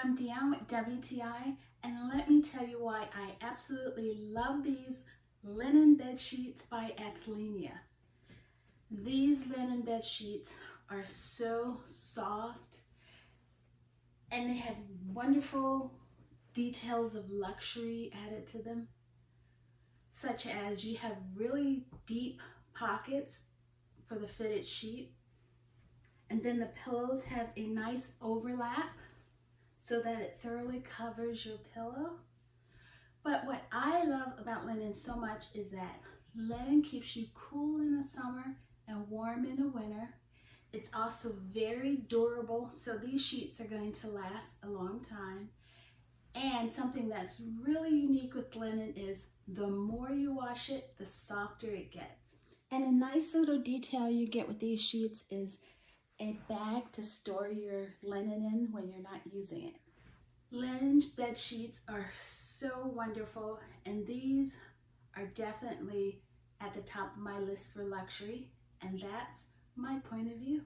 I'm Deanne with WTI, and let me tell you why I absolutely love these linen bed sheets by ATLINIA. These linen bed sheets are so soft and they have wonderful details of luxury added to them, such as you have really deep pockets for the fitted sheet, and then the pillows have a nice overlap so that it thoroughly covers your pillow. But what I love about linen so much is that linen keeps you cool in the summer and warm in the winter. It's also very durable, so these sheets are going to last a long time. And something that's really unique with linen is the more you wash it, the softer it gets. And a nice little detail you get with these sheets is a bag to store your linen in when you're not using it. Linen bed sheets are so wonderful, and these are definitely at the top of my list for luxury, and that's my point of view.